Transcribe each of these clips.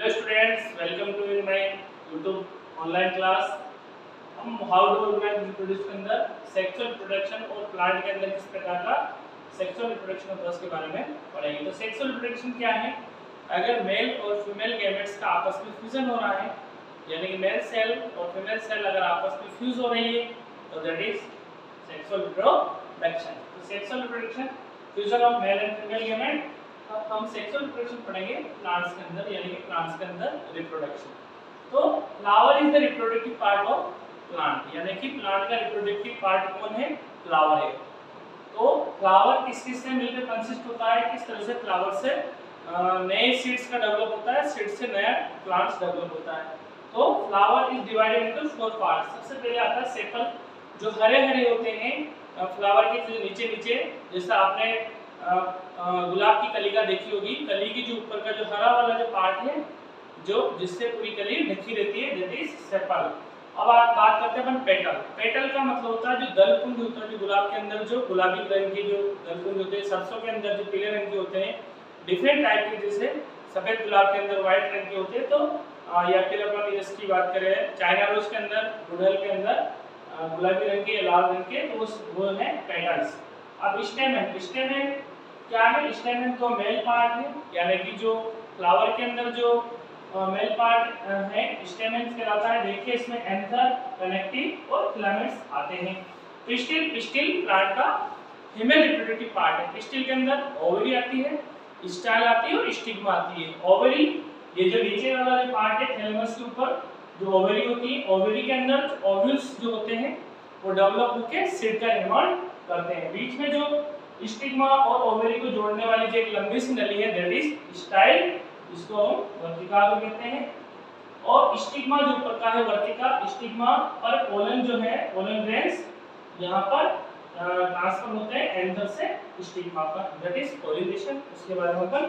Hello students, welcome to in my YouTube online class. हम how to organise reproduce के अंदर sexual reproduction और plant के अंदर किस प्रकार का सेक्सुअल रिप्रोडक्शन होता है उसके बारे में पढ़ेंगे। तो सेक्सुअल रिप्रोडक्शन क्या है? अगर मेल और फीमेल गैमेट्स का आपस में फ्यूजन हो रहा है, यानी कि मेल सेल और फीमेल सेल अगर आपस में फ्यूज हो रही है तो दैट इज सेक्सुअल रिप्रोडक्शन। तो sexual reproduction, fusion of male and female gamete. अब हम सेक्सुअल रिप्रोडक्शन पढ़ेंगे प्लांट्स के अंदर, यानी कि प्लांट्स के अंदर रिप्रोडक्शन। तो flower is the reproductive part of plant, यानी कि प्लांट का रिप्रोडक्टिव पार्ट कौन है? फ्लावर है। तो फ्लावर किस किस से मिलकर कंसिस्ट होता है? किस तरह से फ्लावर से नए सीड्स का डेवलप होता है, सीड्स से नया प्लांट्स डेवलप होता है। तो flower is divided into 4 parts. सबसे पहले आता है सेपल, जो हरे हरे होते हैं फ्लावर के जो नीचे नीचे, जैसा आपने गुलाब की कली का देखी होगी, कली की जो ऊपर का जो हरा वाला जो पार्ट है, जो जिससे पूरी कली ढकी रहती है, दैट इज सेपल। अब आप बात करते हैं अपन पेटल। पेटल का मतलब होता है जो दलपुंज होता है, जो गुलाब के अंदर जो गुलाबी रंग के जो दलपुंज होते हैं, सरसों के अंदर जो पीले रंग के होते हैं, डिफरेंट टाइप के, जैसे सफेद गुलाब के अंदर व्हाइट रंग के होते हैं, तो या फिर अपन इसकी बात करें चाइना रोज के अंदर, गुड़हल के अंदर गुलाबी रंग के, लाल रंग के, तो वो है पेटल्स। अब स्टेमन, स्टेमन क्या है? स्टेमन तो मेल पार्ट है, यानी कि जो फ्लावर के अंदर जो मेल पार्ट है स्टेमन कहलाता है। देखिए इसमें एंथर, कनेक्टिव और फिलामेंट्स आते हैं। पिस्टिल, पिस्टिल प्लांट का फीमेल रिप्रोडक्टिव पार्ट है। पिस्टिल के अंदर ओवरी आती है, स्टाइल आती है और स्टिग्मा आती है। ओवरी, ये जो नीचे वाला जो पार्ट है थैलेमस के ऊपर जो ओवरी होती है, ओवरी के अंदर ओव्यूल्स जो होते हैं वो डेवलप होकर सीड का निर्माण करते हैं। बीच में जो स्टिग्मा और ओवरी को जोड़ने वाली जो एक लंबी सी नली है, दैट इज स्टाइल, इसको हम वर्तिका भी कहते हैं। और स्टिग्मा जो ऊपर का है वर्तिका, स्टिग्मा पर पोलन जो है, पोलन ग्रेन्स यहाँ पर ट्रांसफर होते हैं एंथर से स्टिग्मा पर, दैट इज पोलिनेशन। उसके बारे में अपन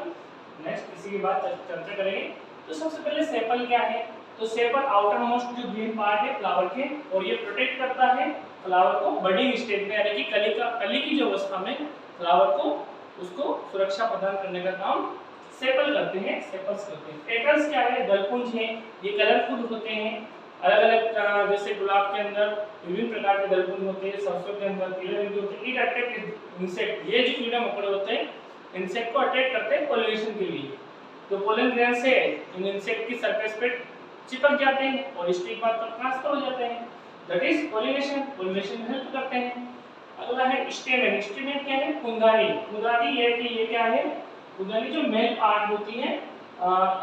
नेक्स्ट किसी की बात चर्चा करेंगे। तो सबसे पहले सेपल क्या है? तो सेपल आउटर मोस्ट जो ग्रीन पार्ट है फ्लावर के, और ये प्रोटेक्ट करता है फ्लावर को बडिंग स्टेज में, यानी कि कली की जो अवस्था में फ्लावर को उसको सुरक्षा प्रदान करने का काम सेपल करते हैं, सेपल्स करते हैं। पेटल्स क्या है? दलपुंज है, ये कलरफुल होते हैं, अलग अलग, जैसे गुलाब के अंदर विभिन्न प्रकार के दलपुंज होते हैं, सरसों के अंदर पीले रंग के होते हैं। इट अट्रैक्ट इंसेक्ट, ये जो कीड़े मकोड़े होते हैं इंसेक्ट को अट्रैक्ट करते हैं पोलिनेशन के लिए। तो पोलन ग्रेन से इन इंसेक्ट की सरफेस पे चिपक जाते हैं और स्टिग्मा तक ट्रांसफर हो जाते हैं, दैट इज पोलिनेशन, पोलिनेशन में हेल्प करते हैं। अगला है स्टेमेन। स्टेमेन क्या है? कुंदारी। कुंदारी ये क्या है? कुंदारी जो मेल पार्ट होती है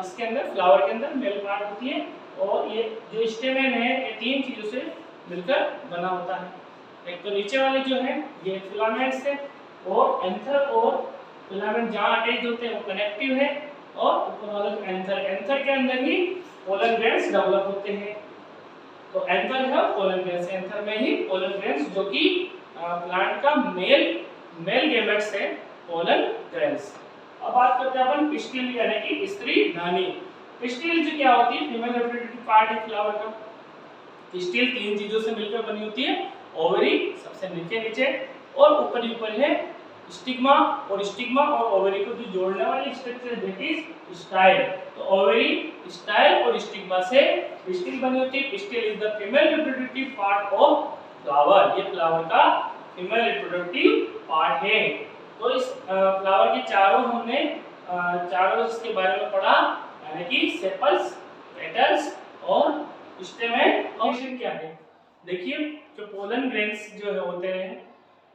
इसके अंदर, फ्लावर के अंदर मेल पार्ट होती है, और ये जो स्टेमेन है ये 3 चीजों से मिलकर बना होता है। एक तो नीचे वाले जो है ये फिलामेंट्स है, और एंथर और फिलामेंट जहाँ अटैच होते हैं वो कनेक्टिव है, और ऊपर वाला जो एंथर, एंथर के अंदर ही पोलन ग्रेन्स डेवलप होते हैं। तो एंथर है पोलन ग्रेन्स, एंथर में ही पोलन ग्रेन्स, जो कि प्लांट का मेल गैमेट्स है पोलन ग्रेन्स। अब बात करते हैं अपन पिस्टिल, यानी कि स्त्री नानी। पिस्टिल जो क्या होती है? फीमेल रिप्रोडक्टिव पार्ट है फ्लावर का। पिस्टिल 3 चीजों से मिलकर बनी होती है, ओवरी सबसे नीचे नीचे, और ऊपर ही ऊपर है स्टिग्मा, और स्टिग्मा और ओवरी को जो जोड़ने वाली स्ट्रक्चर दैट इज स्टाइल। तो ओवरी, स्टाइल और स्टिग्मा से पिस्टिल बनी होती है। Pistil is the female reproductive part of flower, ये फ्लावर का फीमेल रिप्रोडक्टिव पार्ट है। तो इस फ्लावर के चारों इसके बारे में पढ़ा, यानी कि सेपल्स, पेटल्स और स्टेमेन। फंक्शन क्या है? देखिए जो पोलन ग्रेन्स जो होते हैं,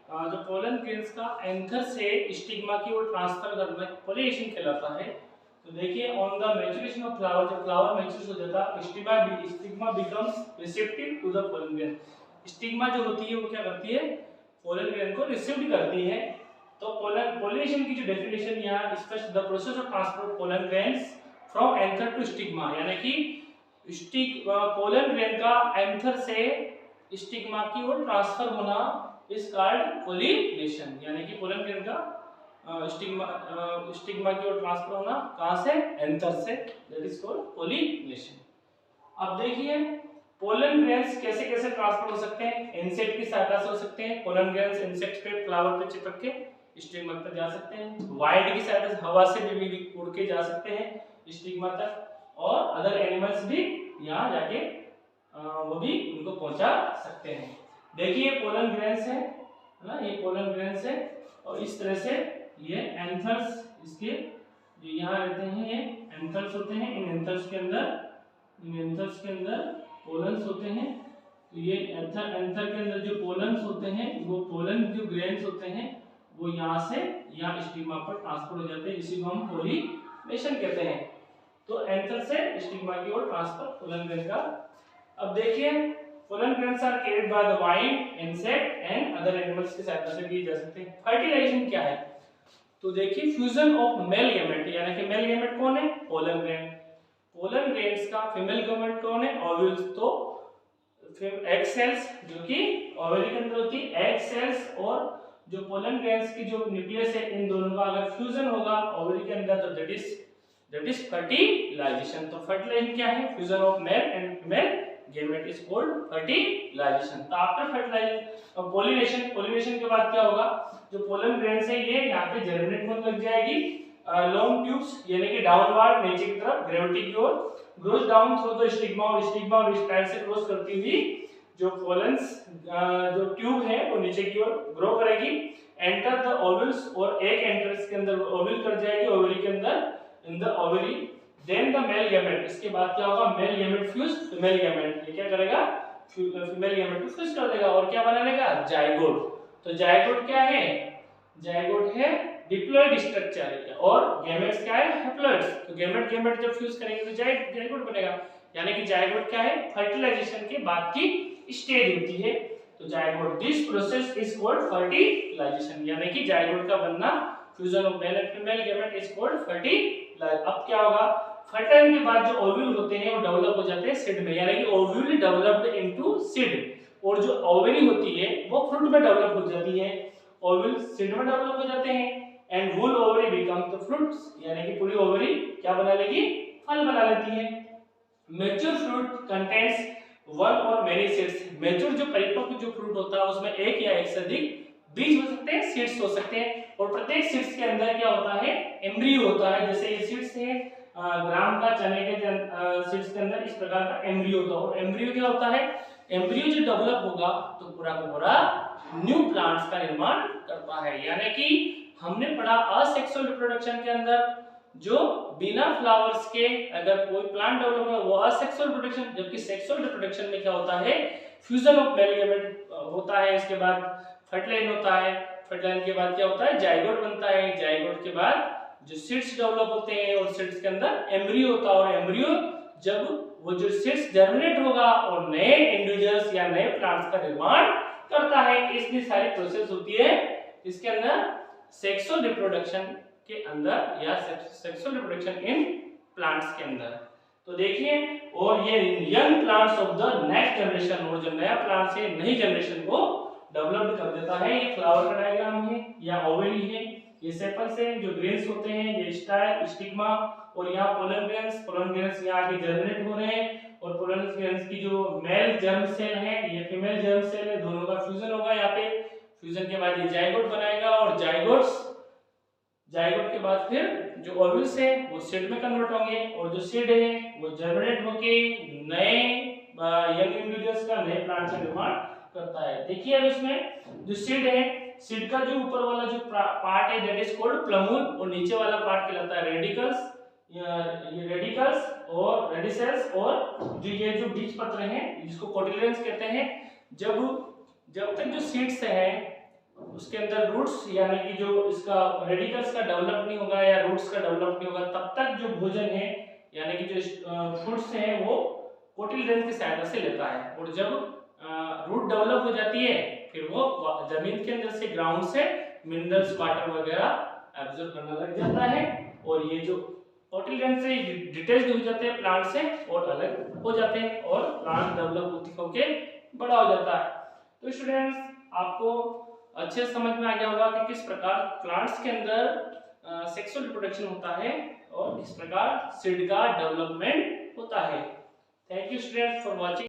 जो पोलन ग्रेन्स का एंथर से स्टिग्मा की ओर ट्रांसफर करना पोलिनेशन कहलाता है। तो देखिए on the maturation of flower, जब फ्लावर मैच्योर हो जाता है stigma becomes receptive to the pollen grain. Stigma जो होती है वो क्या करती है? पोलन ग्रेन को रिसीव करती है। तो पोलिनेशन की जो डेफिनेशन यहाँ स्पष्ट, the process of transfer of pollen grains from anther to stigma, यानी कि पोलन ग्रेन का एंथर से स्टिग्मा की ओर ट्रांसफर होना इज कॉल्ड पोलिनेशन, यानी कि पोलन ग्रेन का स्टिग्मा की ओर ट्रांसफर होना कहां से? एंथर से, दैट इज कॉल्ड पोलिनेशन। अब देखिए पोलन ग्रेन्स कैसे कैसे ट्रांसफर हो सकते हैं? इंसेक्ट की सहायता से हो सकते हैं। पोलन ग्रेन्स इंसेक्ट पे, फ्लावर पे चिपक के स्टिग्मा तक जा सकते हैं। वाइंड की सहायता से हवा से भी उड़ के जा सकते हैं स्टिग्मा तक। और अदर एनिमल्स भी यहाँ जाके वो भी उनको पहुंचा सकते हैं। देखिए पोलन ग्रेन्स है ना, ये पोलन ग्रेन्स है और इस तरह से ये एंथर्स इसके जो यहाँ रहते हैं ये एंथर्स होते हैं। इन एंथर्स के अंदर पोलन्स होते हैं। तो ये एंथर के अंदर जो पोलन्स होते हैं, वो पोलन जो ग्रेन्स होते हैं वो यहाँ से यहाँ स्टिग्मा पर ट्रांसफर हो जाते हैं। इसी को हम पोलिनेशन कहते हैं। तो एंथर से स्टिग्मा की ओर ट्रांसफर पोलन ग्रेन का। अब देखिए pollen grains are carried by the wind, insect and other animals की सहायता से किए जा सकते हैं। फर्टिलाइजेशन क्या है? तो देखिए फ्यूजन ऑफ मेल गैमेट, यानी कि मेल गैमेट कौन है? Pollen grain. पोलन ग्रेन्स का फीमेल गैमेट कौन है? ओव्यूल्स। तो एग सेल्स जो कि ओवरी के अंदर होती है, एग सेल्स और जो पोलन ग्रेन्स की जो न्यूक्लियस है, इन दोनों का अगर फ्यूजन होगा ओवरी के अंदर तो दैट इज फर्टिलाइजेशन। तो फर्टिलाइजेशन क्या है? Fusion of male and female gamete is called fertilisation. तो आफ्टर फर्टिलाइजेशन पोलिनेशन के बाद क्या होगा? जो पोलन ग्रेन्स है ये यहाँ पे जर्मिनेट होने लग जाएगी। लॉन्ग ट्यूब्स यानी कि डाउनवर्ड नीचे की तरफ ग्रेविटी की ओर, grows down through the stigma और स्टिग्मा और स्टाइल से क्रॉस करती हुई जो पोलन्स जो ट्यूब है वो नीचे की ओर ग्रो करेगी। एंटर द ओवल्स और एक एंट्रेंस के अंदर ओवल कर जाएगी ओवरी के अंदर in the ovary. Then the male gamete, इसके बाद क्या होगा? Male gamete fuse female gamete. ये क्या करेगा? फीमेल गैमेट को फ्यूज कर देगा और क्या बना लेगा? जाइगोट। तो जाइगोट क्या है? जाइगोट है डिप्लॉइड स्ट्रक्चर और गैमेट्स क्या है? हैप्लॉइड्स। तो गैमेट जब फ्यूज करेंगे तो जाइगोट बनेगा। यानी कि जाइगोट क्या है? फर्टिलाइजेशन के बाद की स्टेज होती है। तो zygote, this process is called fertilisation. यानी कि जाइगोट का बनना, fusion of male and female gamete is called fertilisation. अब क्या होगा? फर्टाइल के बाद जो ओव्यूल होते हैं वो डेवलप हो जाते हैं सीड में, यानी कि ओव्यूल डेवलप्ड इनटू सीड। और जो ओवरी होती है वो फ्रूट में डेवलप हो जाती है। ओव्यूल सीड में डेवलप हो जाते हैं and whole ovary become the fruits, यानी कि पूरी ओवरी क्या बना लेगी? फल बना लेती है। मैच्योर फ्रूट कंटेन्स वन और मेनी सीड्स। मैच्योर जो परिपक्व जो फ्रूट होता है उसमें एक या एक से अधिक बीज हो सकते हैं, सीड्स हो सकते हैं। और प्रत्येक सीड्स के अंदर क्या होता है? एम्ब्रियो होता है। जैसे ये सीड्स है ग्राम का, चने के सीड्स के अंदर इस प्रकार का एम्ब्रियो होता है। और एम्ब्रियो क्या होता है? एम्ब्रियो जो डेवलप होगा तो पूरा का पूरा न्यू प्लांट्स का निर्माण करता है। यानी कि हमने पढ़ा असेक्सुअल रिप्रोडक्शन के अंदर जो बिना फ्लावर्स के अगर कोई प्लांट डेवलप हो वो असेक्सुअल रिप्रोडक्शन, जबकि सेक्सुअल रिप्रोडक्शन में क्या होता है? फ्यूजन ऑफ मेल गैमेट होता है, इसके बाद फर्टिलाइजेशन होता है, फर्टिलाइजेशन के बाद क्या होता है? जाइगोट बनता है, जाइगोट के बाद जो सीड्स डेवलप होते हैं और सीड्स के अंदर एम्ब्रियो होता है। और एम्ब्रियो जब वो जो सीड्स जर्मिनेट होगा और नए इंडिविजुअल्स या नए प्लांट्स का निर्माण करता है। इसकी सारी प्रोसेस होती है इसके अंदर सेक्सुअल रिप्रोडक्शन के अंदर या सेक्सुअल रिप्रोडक्शन इन प्लांट्स के अंदर। तो देखिए, और ये young plants of the next generation, और जो नया प्लांट्स है नई जनरेशन को डेवलप कर देता है। ये फ्लावर का डायग्राम है या ओवरी है, ये सेपल्स है, जो ग्रेन्स होते हैं ये स्टाइल स्टिग्मा, और यहाँ पोलन ग्रेन्स यहाँ आके जर्मिनेट हो रहे हैं। और पोलन ग्रेन्स की जो मेल जर्म सेल है ये फीमेल जर्म सेल है, दोनों का फ्यूजन होगा यहाँ पे। फ्यूजन के बाद ये जाइगोट बनाएगा और जाइगोट के बाद फिर जो ओव्यूल्स है वो सीड में कन्वर्ट होंगे और जो सीड है वो जर्मिनेट होके नए यंग इंडिविजुअल्स का, नए प्लांट का निर्माण करता है। देखिए अब इसमें जो सीड है, सीड का जो ऊपर वाला जो पार्ट है दैट इज कॉल्ड प्लमूल, और नीचे वाला पार्ट कहलाता है रेडिकल्स। ये रेडिकल्स और रेडिसेल्स, और जो ये जो बीज पत्र हैं जिसको कोटिलियंस कहते हैं। जब तक जो सीड्स हैं उसके अंदर रूट्स यानी कि जो इसका रेडिकल्स का डेवलप नहीं होगा या रूट्स का डेवलप नहीं होगा, तब तक जो भोजन है यानी कि जो फ्रूट्स हैं वो कोटिलियंस की सहायता से लेता है। और जब रूट डेवलप हो जाती है फिर वो जमीन के अंदर से, ग्राउंड से मिनरल्स, वाटर वगैरह एब्जॉर्ब करने लग जाता है। और ये जो कोटिलियंस से डिटेच्ड हो जाते हैं प्लांट से और अलग हो जाते हैं और प्लांट डेवलप होके बड़ा हो जाता है। तो स्टूडेंट्स, आपको अच्छे समझ में आ गया होगा कि किस प्रकार प्लांट्स के अंदर सेक्सुअल रिप्रोडक्शन होता है और किस प्रकार सीड का डेवलपमेंट होता है। Thank you students for watching.